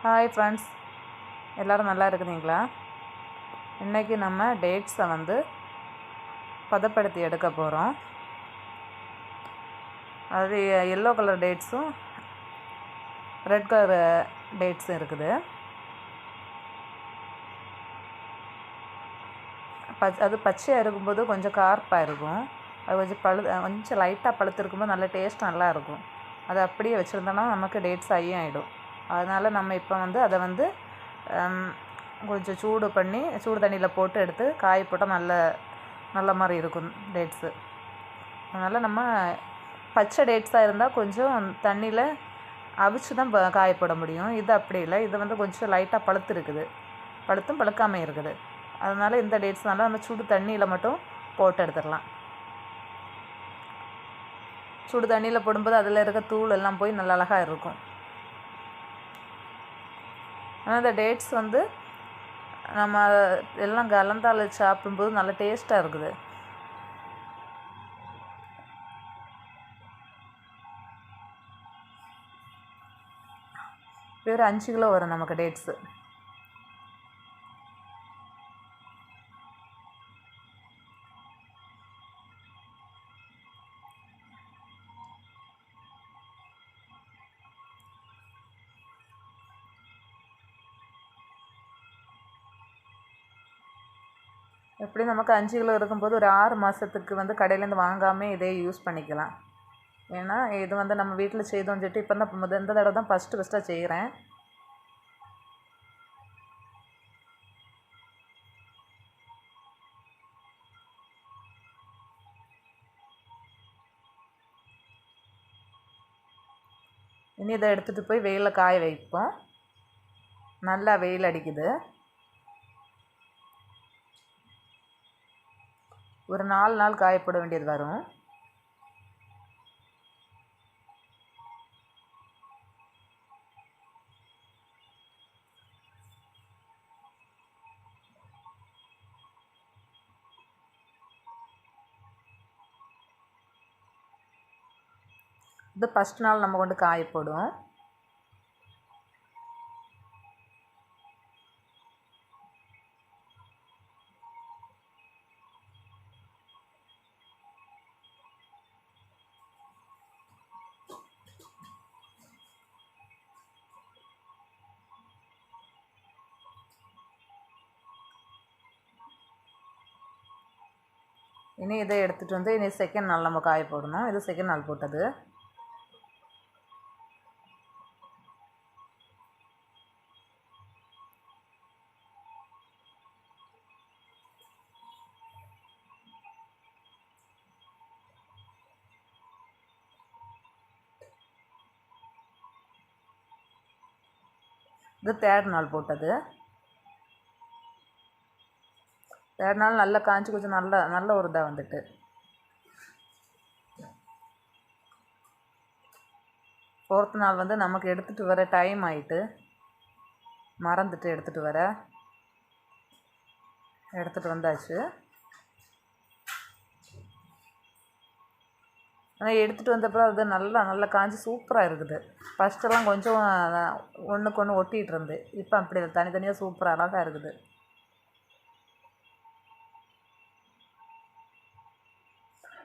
Hi friends, எல்லோரும் நல்லா இருக்குதுங்களா? இன்றைக்கி நம்ம டேட்ஸை பதப்படுத்தி எடுக்க போகிறோம். அது எல்லோ கலர் டேட்ஸும் ரெட் கலர் டேட்ஸும் இருக்குது. அது பச்சையாக இருக்கும்போது கொஞ்சம் கார்ப்பாக இருக்கும். அது கொஞ்சம் லைட்டாக பழுத்து இருக்கும்போது நல்ல டேஸ்ட் நல்லா இருக்கும். அதை அப்படியே வச்சுருந்தோன்னா நமக்கு டேட்ஸ் ஆகிடும். அதனால் நம்ம இப்போ அதை கொஞ்சம் சூடு தண்ணியில் போட்டு எடுத்து காய போட்டால் நல்ல மாதிரி இருக்கும் டேட்ஸு. அதனால் நம்ம பச்சை டேட்ஸாக இருந்தால் கொஞ்சம் தண்ணியில் அவிச்சு தான் காய போட முடியும். இது அப்படி இல்லை, இது கொஞ்சம் லைட்டாக பழுத்தும் பழுக்காமல் இருக்குது. அதனால் இந்த டேட்ஸ்னால நம்ம சுடு தண்ணியில் மட்டும் போட்டு எடுத்துடலாம். சுடு தண்ணியில் போடும்போது அதில் இருக்க தூள் எல்லாம் போய் நல்லா அழகாக இருக்கும். ஆனால் இந்த டேட்ஸ் நம்ம எல்லாம் கலந்தால் சாப்பிடும்போது நல்ல டேஸ்ட்டாக இருக்குது. ஒரு 5 கிலோ வரும் நமக்கு டேட்ஸு. எப்படி நமக்கு 5 கிலோ இருக்கும்போது ஒரு 6 மாதத்துக்கு கடையிலேருந்து வாங்காமல் இதே யூஸ் பண்ணிக்கலாம். ஏன்னா இது நம்ம வீட்டில் செய்தோன்னு சொல்லிட்டு இப்போ தான் இந்த தடவை தான் ஃபஸ்ட்டாக செய்கிறேன். இனி இதை எடுத்துகிட்டு போய் வெயிலில் காய வைப்போம். நல்லா வெயில் அடிக்குது. ஒரு 4 நாள் காயப்பட வேண்டியது வரும். இது ஃபஸ்ட் நாள் நம்ம கொண்டு காயப்படும். இனி இதை எடுத்துகிட்டு இனி செகண்ட் நாள் நம்ம காய போடணும். இது செகண்ட் நாள் போட்டது. இது தேர்ட் நாள் போட்டது. தேர்ட் நாள் நல்லா காய்ச்சி கொஞ்சம் நல்ல ஒரு இதாக வந்துட்டு. ஃபோர்த் நாள் நமக்கு எடுத்துகிட்டு வர டைம் ஆகிட்டு, மறந்துட்டு எடுத்துகிட்டு வந்தாச்சு. ஆனால் எடுத்துகிட்டு வந்தப்போ அது நல்லா காய்ச்சி சூப்பராக இருக்குது. ஃபஸ்ட்டெல்லாம் கொஞ்சம் ஒன்றுக்கு ஒன்று ஒட்டிகிட்டு இருந்து, இப்போ அப்படி தனித்தனியாக சூப்பராக அழகாக இருக்குது.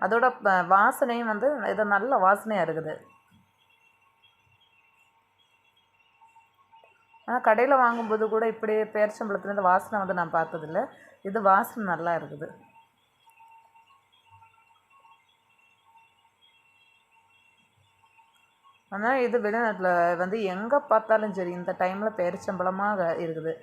அதோட வாசனையும் இது நல்ல வாசனையாக இருக்குது. ஆனால் கடையில் வாங்கும்போது கூட இப்படி பேரிச்சம்பழத்துலேருந்து வாசனை நான் பார்த்ததில்ல. இது வாசனை நல்லா இருக்குது. ஆனால் இது வெளிநாட்டில் எங்கே பார்த்தாலும் சரி இந்த டைமில் பேரிச்சம்பழமாக இருக்குது.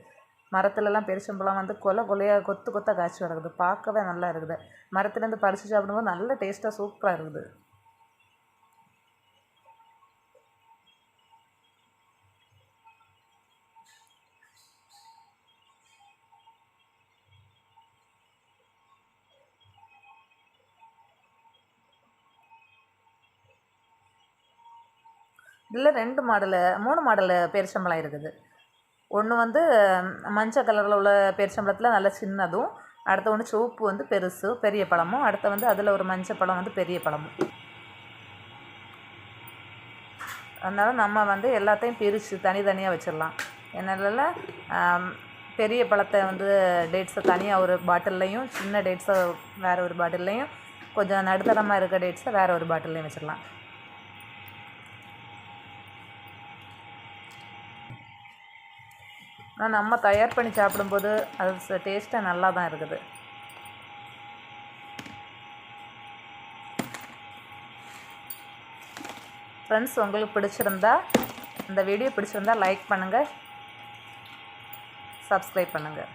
மரத்துலலாம் பெருச்சம்பழம் கொலையாக கொத்தாக காய்ச்சி கிடக்குது. பார்க்கவே நல்லா இருக்குது. மரத்துலேருந்து பறித்து சாப்பிடும்போது நல்ல டேஸ்ட்டாக சூப்பராக இருக்குது. இதில் 3 மாடல் பேரிச்சம்பழம் இருக்குது. ஒன்று மஞ்சள் கலரில் உள்ள பேரிச்சம்பழத்தில் நல்ல சின்னதும், அடுத்த ஒன்று சிவப்பு பெருசு பெரிய பழமும், அடுத்த அதில் ஒரு மஞ்சள் பழம் பெரிய பழமும். அதனால் நம்ம எல்லாத்தையும் பிரித்து தனித்தனியாக வச்சிடலாம். என்னால் பெரிய பழத்தை வந்து டேட்ஸை தனியாக ஒரு பாட்டில்லையும் சின்ன டேட்ஸை வேறு ஒரு பாட்டில்லையும் கொஞ்சம் நடுத்தரமாக இருக்க டேட்ஸை வேறு ஒரு பாட்டில்லையும் வச்சிடலாம். ஆனால் நம்ம தயார் பண்ணி சாப்பிடும்போது அது டேஸ்ட்டாக நல்லா தான் இருக்குது. ஃப்ரெண்ட்ஸ், உங்களுக்கு பிடிச்சிருந்தா இந்த வீடியோ பிடிச்சிருந்தா லைக் பண்ணுங்கள், சப்ஸ்கிரைப் பண்ணுங்கள்.